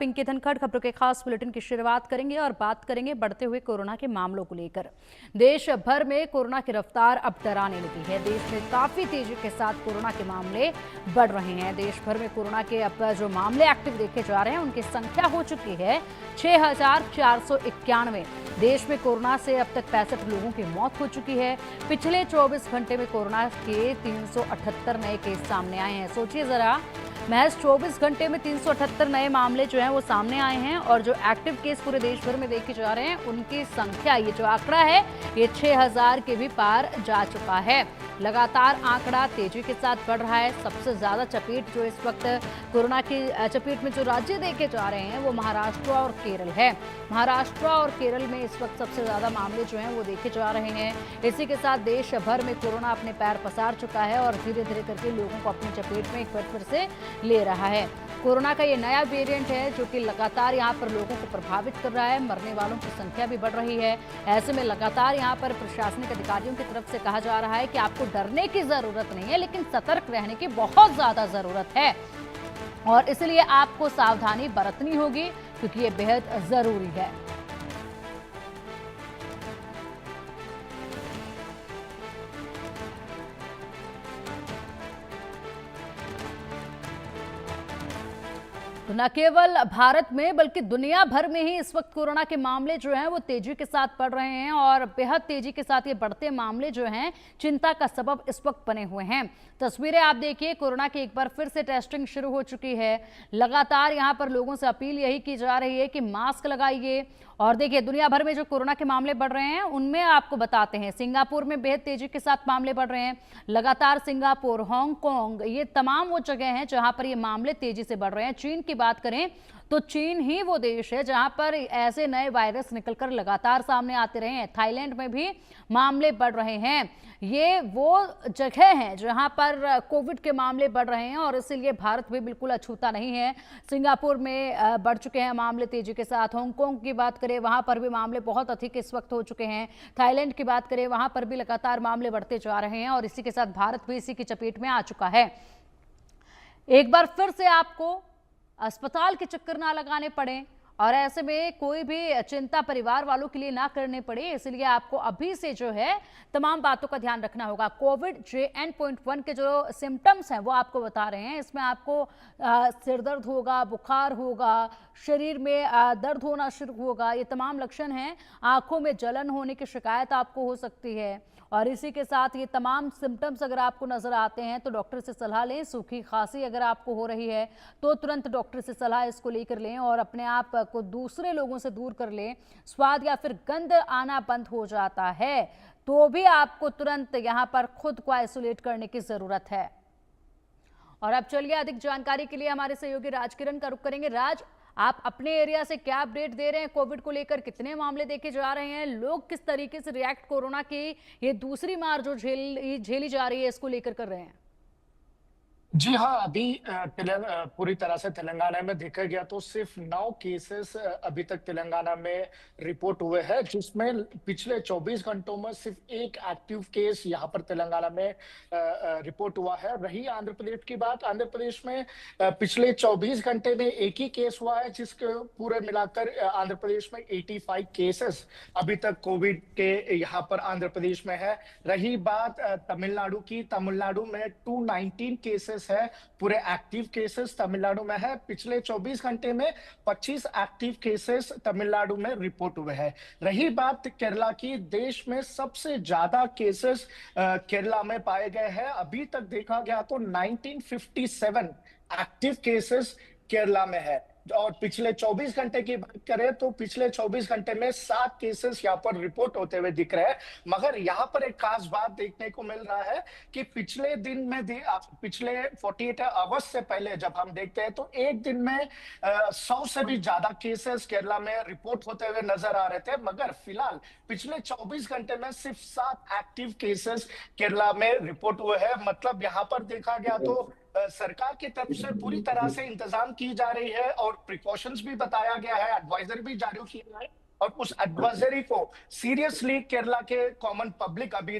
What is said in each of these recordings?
पिंकी धनखड़ खबरों के खास बुलेटिन की शुरुआत करेंगे और बात करेंगे बढ़ते हुए कोरोना के मामलों को लेकर। देश भर में कोरोना की रफ्तार अब डराने लगी है। देश में काफी तेजी के साथ कोरोना के मामले बढ़ रहे हैं। देश भर में कोरोना के अब जो मामले एक्टिव देखे जा रहे हैं उनकी संख्या हो चुकी है 6,491। देश में कोरोना से अब तक 65 लोगों की मौत हो चुकी है। पिछले 24 घंटे में कोरोना के 378 नए केस सामने आए हैं। सोचिए जरा, महज 24 घंटे में 378 नए मामले जो हैं वो सामने आए हैं और जो एक्टिव केस पूरे देश भर में देखे जा रहे हैं उनकी संख्या, ये जो आंकड़ा है ये 6,000 के भी पार जा चुका है। लगातार आंकड़ा तेजी के साथ बढ़ रहा है। सबसे ज्यादा चपेट जो इस वक्त कोरोना की चपेट में जो राज्य देखे जा रहे हैं वो महाराष्ट्र और केरल है। महाराष्ट्र और केरल में इस वक्त सबसे ज्यादा मामले जो हैं वो देखे जा रहे हैं। इसी के साथ देश भर में कोरोना अपने पैर पसार चुका है और धीरे धीरे करके लोगों को अपनी चपेट में एक बार फिर से ले रहा है। कोरोना का ये नया वेरिएंट है जो कि लगातार यहाँ पर लोगों को प्रभावित कर रहा है। मरने वालों की संख्या भी बढ़ रही है। ऐसे में लगातार यहाँ पर प्रशासनिक अधिकारियों की तरफ से कहा जा रहा है कि आपको डरने की जरूरत नहीं है, लेकिन सतर्क रहने की बहुत ज्यादा जरूरत है और इसलिए आपको सावधानी बरतनी होगी क्योंकि ये बेहद जरूरी है। तो न केवल भारत में बल्कि दुनिया भर में ही इस वक्त कोरोना के मामले जो हैं वो तेजी के साथ बढ़ रहे हैं और बेहद तेजी के साथ ये बढ़ते मामले जो हैं चिंता का सबब इस वक्त बने हुए हैं। तस्वीरें आप देखिए, कोरोना की एक बार फिर से टेस्टिंग शुरू हो चुकी है। लगातार यहाँ पर लोगों से अपील यही की जा रही है कि मास्क लगाइए। और देखिए, दुनिया भर में जो कोरोना के मामले बढ़ रहे हैं उनमें आपको बताते हैं, सिंगापुर में बेहद तेजी के साथ मामले बढ़ रहे हैं। लगातार सिंगापुर, हांगकांग, ये तमाम वो जगह हैं जहां पर ये मामले तेजी से बढ़ रहे हैं। चीन की बात करें तो चीन ही वो देश है जहां पर ऐसे नए वायरस निकलकर लगातार सामने आते रहे हैं। थाईलैंड में भी मामले बढ़ रहे हैं। ये वो जगह है जहां पर कोविड के मामले बढ़ रहे हैं और इसीलिए भारत भी बिल्कुल अछूता नहीं है। सिंगापुर में बढ़ चुके हैं मामले तेजी के साथ। हांगकांग की बात करें, वहां पर भी मामले बहुत अधिक इस वक्त हो चुके हैं। थाईलैंड की बात करें, वहां पर भी लगातार मामले बढ़ते जा रहे हैं और इसी के साथ भारत भी इसी की चपेट में आ चुका है। एक बार फिर से आपको अस्पताल के चक्कर ना लगाने पड़े और ऐसे में कोई भी चिंता परिवार वालों के लिए ना करने पड़े, इसलिए आपको अभी से जो है तमाम बातों का ध्यान रखना होगा। कोविड JN.1 के जो सिम्टम्स हैं वो आपको बता रहे हैं। इसमें आपको सिर दर्द होगा, बुखार होगा, शरीर में दर्द होना शुरू होगा, ये तमाम लक्षण हैं। आंखों में जलन होने की शिकायत आपको हो सकती है और इसी के साथ ये तमाम सिम्टम्स अगर आपको नजर आते हैं तो डॉक्टर से सलाह लें। सूखी खांसी अगर आपको हो रही है तो तुरंत डॉक्टर से सलाह इसको लेकर लें और अपने आप को दूसरे लोगों से दूर कर लें। स्वाद या फिर गंध आना बंद हो जाता है तो भी आपको तुरंत यहाँ पर खुद को आइसोलेट करने की जरूरत है। और अब चलिए अधिक जानकारी के लिए हमारे सहयोगी राजकिरण का रुख करेंगे। राज, आप अपने एरिया से क्या अपडेट दे रहे हैं? कोविड को लेकर कितने मामले देखे जा रहे हैं? लोग किस तरीके से रिएक्ट कोरोना की ये दूसरी मार जो झेली जा रही है इसको लेकर कर रहे हैं? जी हाँ, अभी पूरी तरह से तेलंगाना में देखा गया तो सिर्फ 9 केसेस अभी तक तेलंगाना में रिपोर्ट हुए हैं, जिसमें पिछले 24 घंटों में सिर्फ एक एक्टिव केस यहाँ पर तेलंगाना में रिपोर्ट हुआ है। रही आंध्र प्रदेश की बात, आंध्र प्रदेश में पिछले 24 घंटे में एक ही केस हुआ है, जिसके पूरे मिलाकर आंध्र प्रदेश में 85 केसेस अभी तक कोविड के यहाँ पर आंध्र प्रदेश में है। रही बात तमिलनाडु की, तमिलनाडु में 219 केसेस है, पूरे एक्टिव केसेस तमिलनाडु में है। पिछले 24 घंटे में 25 एक्टिव केसेस तमिलनाडु में रिपोर्ट हुए हैं। रही बात केरला की, देश में सबसे ज्यादा केसेस केरला में पाए गए हैं। अभी तक देखा गया तो 1957 एक्टिव केसेस केरला में है और पिछले 24 घंटे की बात करें तो पिछले 24 घंटे में 7 केसेस यहाँ पर रिपोर्ट होते हुए दिख रहे हैं। मगर यहाँ पर एक खास बात देखने को मिल रहा है कि पिछले दिन में पिछले 48 आवर्स से पहले जब हम देखते हैं तो एक दिन में 100 से भी ज्यादा केसेस केरला में रिपोर्ट होते हुए नजर आ रहे थे। मगर फिलहाल पिछले 24 घंटे में सिर्फ 7 एक्टिव केसेस केरला में रिपोर्ट हुए हैं। मतलब यहाँ पर देखा गया तो सरकार की तरफ से पूरी तरह से इंतजाम की जा रही है और प्रिकॉशंस भी बताया गया है, एडवाइजर भी जारी किया है और उस एडवाइजरी को सीरियसली केरला के कॉमन पब्लिक अभी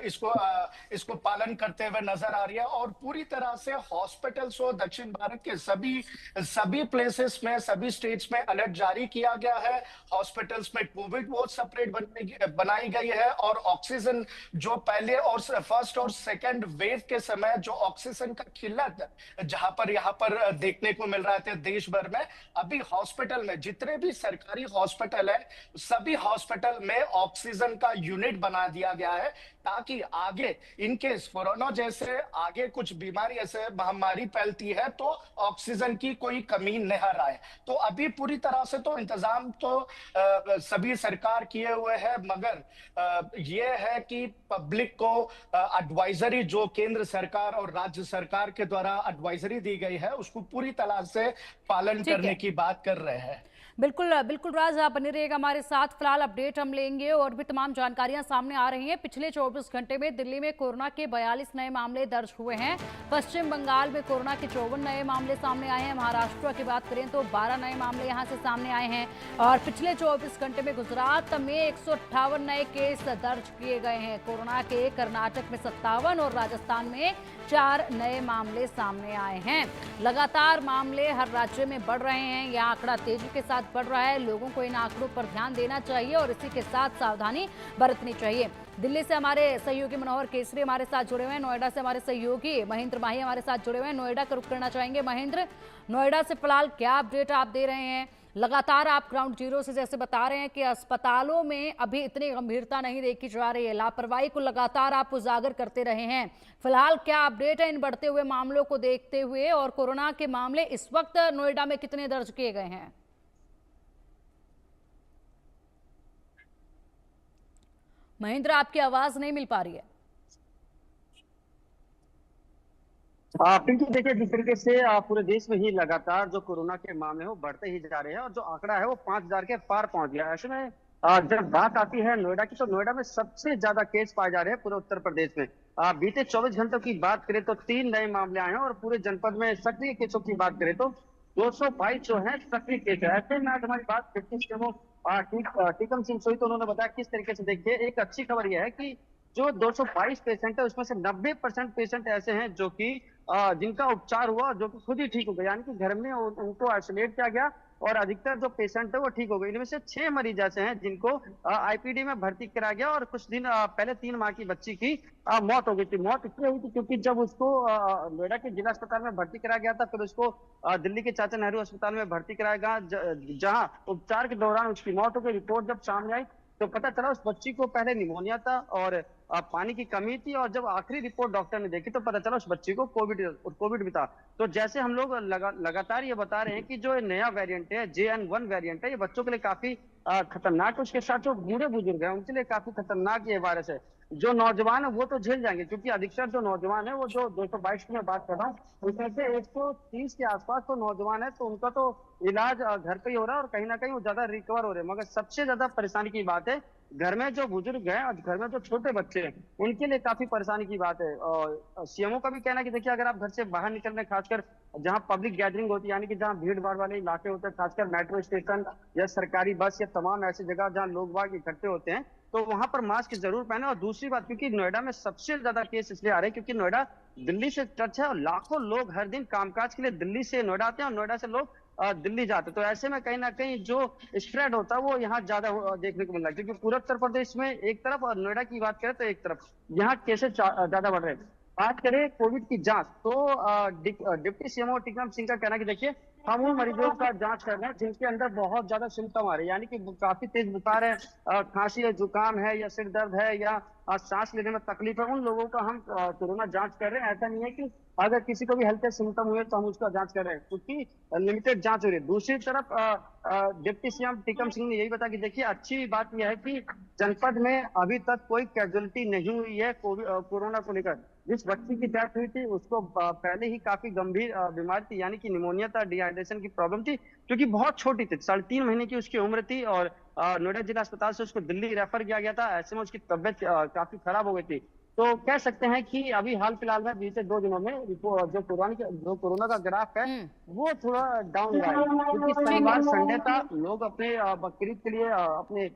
इसको पालन करते हुए नजर आ रही है। और पूरी तरह से हॉस्पिटल्स और दक्षिण भारत के सभी सभी प्लेसेस में, सभी स्टेट्स में अलर्ट जारी किया गया है। हॉस्पिटल्स में कोविड वार्ड सेपरेट बनाई गई है, और ऑक्सीजन जो पहले और फर्स्ट और सेकंड वेव के समय जो ऑक्सीजन का किल्लत यहाँ पर देखने को मिल रहा था देश भर में, अभी हॉस्पिटल में जितने भी सरकारी हॉस्पिटल है, सभी हॉस्पिटल में ऑक्सीजन का यूनिट बना दिया गया है, ताकि आगे इनकेस कोरोना जैसे आगे कुछ बीमारी ऐसे महामारी फैलती है तो ऑक्सीजन की कोई कमी नहीं रहा है। तो अभी पूरी तरह से तो इंतजाम तो सभी सरकार किए हुए हैं, मगर ये है कि पब्लिक को एडवाइजरी जो केंद्र सरकार और राज्य सरकार के द्वारा एडवाइजरी दी गई है, उसको पूरी तरह से पालन करने की बात कर रहे हैं। बिल्कुल बिल्कुल राज, आप बने रहिएगा हमारे साथ। फिलहाल अपडेट हम लेंगे और भी तमाम जानकारियां सामने आ रही हैं। पिछले 24 घंटे में दिल्ली में कोरोना के 42 नए मामले दर्ज हुए हैं। पश्चिम बंगाल में कोरोना के 54 नए मामले सामने आए हैं। महाराष्ट्र की बात करें तो 12 नए मामले यहां से सामने आए हैं। और पिछले 24 घंटे में गुजरात में 158 नए केस दर्ज किए गए हैं कोरोना के। कर्नाटक में 57 और राजस्थान में 4 नए मामले सामने आए हैं। लगातार मामले हर राज्य में बढ़ रहे हैं। यह आंकड़ा तेजी के साथ बढ़ रहा है। लोगों को इन आंकड़ों पर ध्यान देना चाहिए और इसी के साथ सावधानी बरतनी चाहिए। दिल्ली से हमारे सहयोगी मनोहर केसरी हमारे साथ जुड़े हुए हैं। नोएडा से हमारे सहयोगी महेंद्र माही हमारे साथ जुड़े हुए हैं। नोएडा का रुख करना चाहेंगे। महेंद्र, नोएडा से फिलहाल क्या अपडेट आप दे रहे हैं? लगातार आप ग्राउंड जीरो से जैसे बता रहे हैं कि अस्पतालों में अभी इतनी गंभीरता नहीं देखी जा रही है, लापरवाही को लगातार आप उजागर करते रहे हैं। फिलहाल क्या अपडेट है इन बढ़ते हुए मामलों को देखते हुए, और कोरोना के मामले इस वक्त नोएडा में कितने दर्ज किए गए हैं? महेंद्र, आपकी आवाज नहीं मिल पा रही है। पिंकी, देखिए जिस तरीके से पूरे देश में ही लगातार जो कोरोना के मामले हैं वो बढ़ते ही जा रहे हैं और जो आंकड़ा है वो 5,000 के पार पहुंच गया है। ऐसे में जब बात आती है नोएडा की, तो नोएडा में सबसे ज्यादा केस पाए जा रहे हैं पूरे उत्तर प्रदेश में। बीते 24 घंटों की बात करें तो 3 नए मामले आए हैं और पूरे जनपद में सक्रिय केसों की बात करें तो 222 जो है सक्रिय केस है। ऐसे में आज हमारी बात टीकम सिंह सोई, तो उन्होंने बताया किस तरीके से। देखिए, एक अच्छी खबर यह है कि जो 222 पेशेंट है उसमें से 90% पेशेंट ऐसे हैं जो कि जिनका उपचार हुआ, जो कि खुद ही ठीक हो गए, यानी कि घर में उनको आइसोलेट किया गया और अधिकतर जो पेशेंट है वो ठीक हो गए। इनमें से 6 मरीज ऐसे हैं जिनको आईपीडी में भर्ती कराया गया और कुछ दिन पहले 3 माह की बच्ची की मौत हो गई थी। मौत इसलिए हुई थी क्योंकि जब उसको नोएडा के जिला अस्पताल में भर्ती कराया गया था, फिर उसको दिल्ली के चाचा नेहरू अस्पताल में भर्ती कराया गया, जहां उपचार के दौरान उसकी मौत हो गई। रिपोर्ट जब सामने आई तो पता चला उस बच्ची को पहले निमोनिया था और पानी की कमी थी, और जब आखिरी रिपोर्ट डॉक्टर ने देखी तो पता चला उस बच्ची को कोविड भी था। तो जैसे हम लोग लगातार ये बता रहे हैं कि जो नया वेरिएंट है, JN1 वेरिएंट है, ये बच्चों के लिए काफी खतरनाक है। उसके साथ जो बूढ़े बुजुर्ग हैं उनके लिए काफी खतरनाक ये वायरस है। जो नौजवान है वो तो झेल जाएंगे, क्योंकि अधिकतर जो नौजवान है वो जो 222 की मैं बात कर रहा हूँ उसमें से 130 के आसपास तो नौजवान है, तो उनका तो इलाज घर पे ही हो रहा है और कहीं ना कहीं वो ज्यादा रिकवर हो रहे हैं। मगर सबसे ज्यादा परेशानी की बात है घर में जो बुजुर्ग हैं और घर में जो छोटे बच्चे हैं उनके लिए काफी परेशानी की बात है। और सीएमओ का भी कहना है कि देखिए, अगर आप घर से बाहर निकल रहे हैं, खासकर जहां पब्लिक गैदरिंग होती है, यानी कि जहां भीड़ भाड़ वाले इलाके होते हैं, खासकर मेट्रो स्टेशन या सरकारी बस या तमाम ऐसी जगह जहां लोग बाग इकट्ठे होते हैं, तो वहां पर मास्क जरूर पहने। और दूसरी बात, क्योंकि नोएडा में सबसे ज्यादा केस इसलिए आ रहे हैं क्योंकि नोएडा दिल्ली से टच है और लाखों लोग हर दिन कामकाज के लिए दिल्ली से नोएडा आते हैं और नोएडा से लोग दिल्ली जाते। तो ऐसे में कहीं ना कहीं जो स्प्रेड होता है वो यहाँ ज्यादा देखने को मिल रहा है, क्योंकि पूरे उत्तर प्रदेश में एक तरफ और नोएडा की बात करें तो एक तरफ यहाँ केसेस ज्यादा बढ़ रहे हैं। बात करें कोविड की जांच, तो डिप्टी सीएमओ टीकम सिंह का कहना है कि देखिए, हम उन मरीजों का जांच कर रहे हैं जिनके अंदर बहुत ज्यादा सिम्टम आ रहे हैं, यानी कि काफी तेज बुखार है, खांसी है, जुकाम है या सिर दर्द है या सांस लेने में तकलीफ है, उन लोगों का हम कोरोना जांच कर रहे हैं। ऐसा नहीं है कि अगर किसी को भी हल्के सिम्टम हुए तो हम उसका जांच कर रहे हैं, क्योंकि लिमिटेड जांच हो रही है। दूसरी तरफ डिप्टी सीएम टीकम सिंह ने यही बताया कि देखिए, अच्छी बात यह है कि जनपद में अभी तक कोई कैजुअलिटी नहीं हुई है कोरोना को लेकर। जिस बच्ची की डेथ हुई थी उसको पहले ही काफी गंभीर बीमारी थी, यानी कि निमोनिया था, डिहाइड्रेशन की प्रॉब्लम थी, क्योंकि बहुत छोटी थी, 3.5 महीने की उसकी उम्र थी और नोएडा जिला अस्पताल से उसको दिल्ली रेफर किया गया था। ऐसे में उसकी तबियत काफी खराब हो गई थी। तो कह सकते हैं कि अभी हाल फिलहाल में बीते 2 दिनों में जो कोरोना का ग्राफ है वो थोड़ा डाउन रहा है, क्योंकि ठीक शनिवार है। संडे था, लोग अपने बकरीद के लिए अपने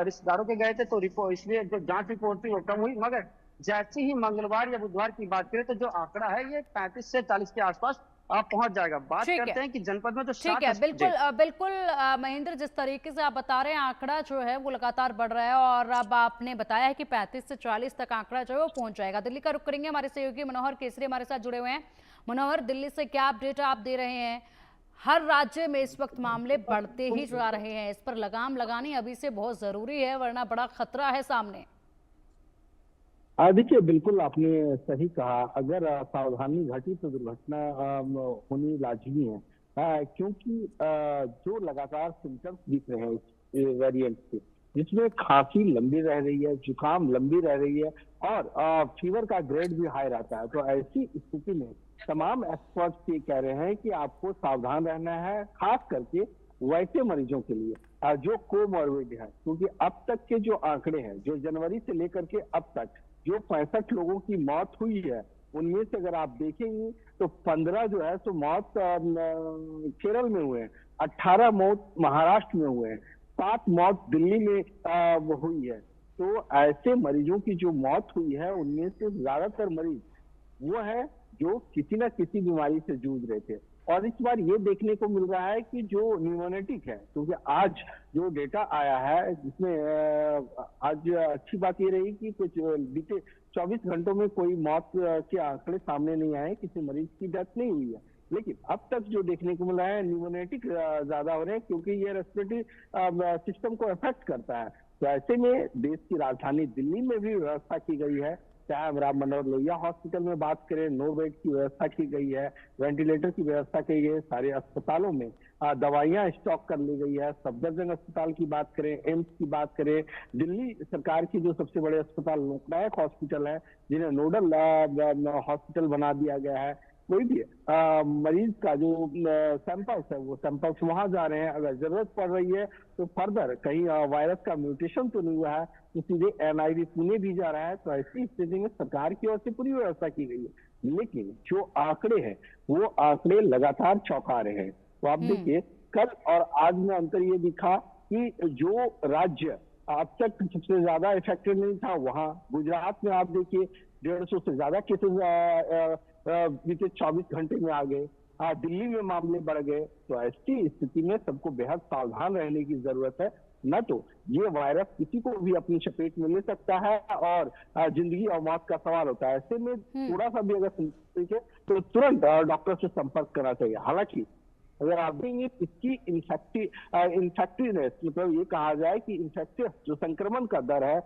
रिश्तेदारों के गए थे, तो रिपोर्ट इसलिए जो जांच रिपोर्ट थी वो कम हुई। मगर जैसे ही मंगलवार या बुधवार की बात करें तो जो आंकड़ा है ये 35 से 40 के आसपास पहुंच जाएगा। बात ठीक करते है। हैं कि जनपद में जो ठीक है, 60 बिल्कुल बिल्कुल महेंद्र, जिस तरीके से आप बता रहे हैं आंकड़ा जो है वो लगातार बढ़ रहा है और अब आपने बताया है कि 35 से 40 तक आंकड़ा जो है वो पहुंच जाएगा। दिल्ली का रुख करेंगे, हमारे सहयोगी मनोहर केसरी हमारे साथ जुड़े हुए हैं। मनोहर, दिल्ली से क्या अपडेट आप दे रहे हैं? हर राज्य में इस वक्त मामले बढ़ते ही जा रहे हैं, इस पर लगाम लगानी अभी से बहुत जरूरी है, वरना बड़ा खतरा है सामने। देखिए, बिल्कुल आपने सही कहा। अगर सावधानी घटी तो दुर्घटना होनी लाजमी है, क्योंकि जो लगातार सिम्टम्स दिख रहे हैं इस वेरिएंट के, जिसमें खांसी लंबी रह रही है, जुकाम लंबी रह रही है और फीवर का ग्रेड भी हाई रहता है, तो ऐसी स्थिति में तमाम एक्सपर्ट्स ये कह रहे हैं कि आपको सावधान रहना है, खास करके वैसे मरीजों के लिए जो कोमॉर्बिड है। क्योंकि अब तक के जो आंकड़े हैं, जो जनवरी से लेकर के अब तक जो 65 लोगों की मौत हुई है, उनमें से अगर आप देखेंगे तो 15 जो है सो मौत केरल में हुए हैं, 18 मौत महाराष्ट्र में हुए हैं, 7 मौत दिल्ली में हुई है। तो ऐसे मरीजों की जो मौत हुई है उनमें से ज्यादातर मरीज वो है जो किसी न किसी बीमारी से जूझ रहे थे। और इस बार ये देखने को मिल रहा है कि जो न्यूमोनिटिक है, क्योंकि आज जो डेटा आया है जिसमें आज अच्छी बात ये रही कि कुछ बीते 24 घंटों में कोई मौत के आंकड़े सामने नहीं आए, किसी मरीज की डेथ नहीं हुई है। लेकिन अब तक जो देखने को मिला है न्यूमोनिटिक ज्यादा हो रहे हैं, क्योंकि ये रेस्पिरेटरी सिस्टम को अफेक्ट करता है। तो ऐसे में देश की राजधानी दिल्ली में भी व्यवस्था की गई है। चाहे हम राम मनोहर लोहिया हॉस्पिटल में बात करें, 9 बेड की व्यवस्था की गई है, वेंटिलेटर की व्यवस्था की गई है, सारे अस्पतालों में दवाइयां स्टॉक कर ली गई है। सफदरजंग अस्पताल की बात करें, एम्स की बात करें, दिल्ली सरकार की जो सबसे बड़े अस्पताल लोकनायक हॉस्पिटल है, जिन्हें नोडल हॉस्पिटल बना दिया गया है, कोई भी मरीज का जो सैंपल्स है वो सैंपल्स वहां जा रहे हैं। अगर जरूरत पड़ रही है तो फर्दर कहीं वायरस का म्यूटेशन तो नहीं हुआ है तो सीधे एनआईवी पुणे भी जा रहा है। तो ऐसी स्थिति में सरकार की ओर से पूरी व्यवस्था की गई है। लेकिन जो आंकड़े हैं वो आंकड़े लगातार चौंका रहे हैं। तो आप देखिए, कल और आज में अंतर ये दिखा कि जो राज्य अब तक सबसे ज्यादा इफेक्टेड नहीं था, वहां गुजरात में आप देखिए 150 से ज्यादा केसेस बीते 24 घंटे में आ गए। दिल्ली में मामले बढ़ गए। तो ऐसी स्थिति में सबको बेहद सावधान रहने की जरूरत है, न तो ये वायरस किसी को भी अपनी चपेट में ले सकता है और जिंदगी और मौत का सवाल होता है। ऐसे में थोड़ा सा भी अगर संदिग्ध है तो तुरंत डॉक्टर से संपर्क करना चाहिए। हालांकि अगर आप देखेंगे इसकी इन्फेक्टिवनेस, मतलब ये कहा जाए कि इन्फेक्टिव जो संक्रमण का दर है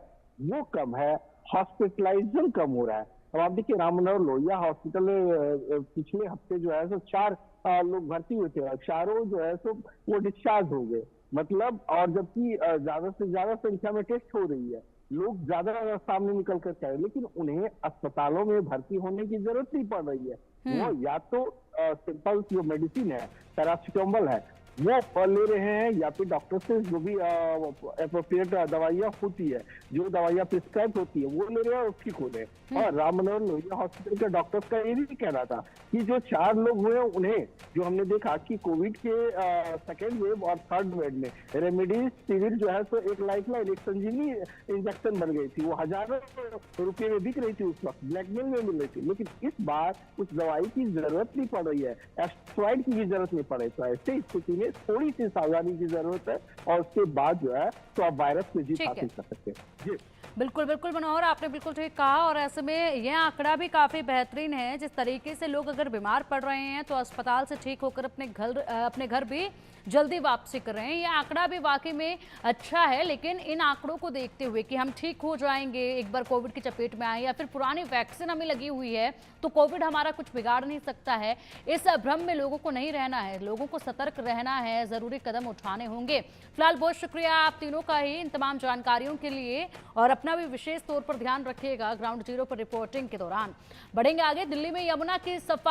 वो कम है, हॉस्पिटलाइजेशन कम हो रहा है। अब आप देखिए, राम मनोहर लोहिया हॉस्पिटल में पिछले हफ्ते जो है सो 4 लोग भर्ती हुए थे और चारों जो है सो वो डिस्चार्ज हो गए। मतलब, और जबकि ज्यादा से ज्यादा संख्या में टेस्ट हो रही है, लोग ज्यादा सामने निकल कर करें, लेकिन उन्हें अस्पतालों में भर्ती होने की जरूरत नहीं पड़ रही है। वो या तो सिंपल जो मेडिसिन है, पैरासिटामोल है, वो ले रहे हैं, या फिर डॉक्टर से जो भी एप्रोप्रिएट दवाइयां होती है, जो दवाइयां प्रिस्क्राइब होती है, वो ले रहे हैं और ठीक हो रहे हैं। और राम मनोहर लोहिया हॉस्पिटल के डॉक्टर्स का ये भी कहना था कि जो 4 लोग हुए उन्हें, जो हमने देखा कि कोविड के सेकेंड वेव और थर्ड वेव में रेमडेसिविर जो है तो एक लाइफलाइन, एक संजीवनी इंजेक्शन बन गई थी, वो हजारों रुपये में बिक रही थी, उस वक्त ब्लैकमेल में मिल रही थी। लेकिन इस बार उस दवाई की जरूरत नहीं पड़ रही है, एस्टेरॉइड की भी जरूरत नहीं पड़ रही। तो ऐसे स्थिति में थोड़ी सी सावधानी की जरूरत है और उसके बाद जो है तो आप वायरस पे जीत हासिल कर सकते हैं। जी बिल्कुल बिल्कुल मनोहर, आपने बिल्कुल ठीक कहा। और ऐसे में यह आंकड़ा भी काफी बेहतरीन है, जिस तरीके से लोग अगर बीमार पड़ रहे हैं तो अस्पताल से ठीक होकर अपने घर भी जल्दी वापसी कर रहे हैं। यह आंकड़ा भी वाकई में अच्छा है। लेकिन इन आंकड़ों को देखते हुए कि हम ठीक हो जाएंगे एक बार कोविड की चपेट में आए, या फिर पुरानी वैक्सीन हमें लगी हुई है तो कोविड हमारा कुछ बिगाड़ नहीं सकता है, इस भ्रम में लोगों को नहीं रहना है। लोगों को सतर्क रहना है, जरूरी कदम उठाने होंगे। फिलहाल बहुत शुक्रिया आप तीनों का ही इन तमाम जानकारियों के लिए, और अपना भी विशेष तौर पर ध्यान रखिएगा ग्राउंड जीरो पर रिपोर्टिंग के दौरान। बढ़ेंगे आगे। दिल्ली में यमुना की सफाई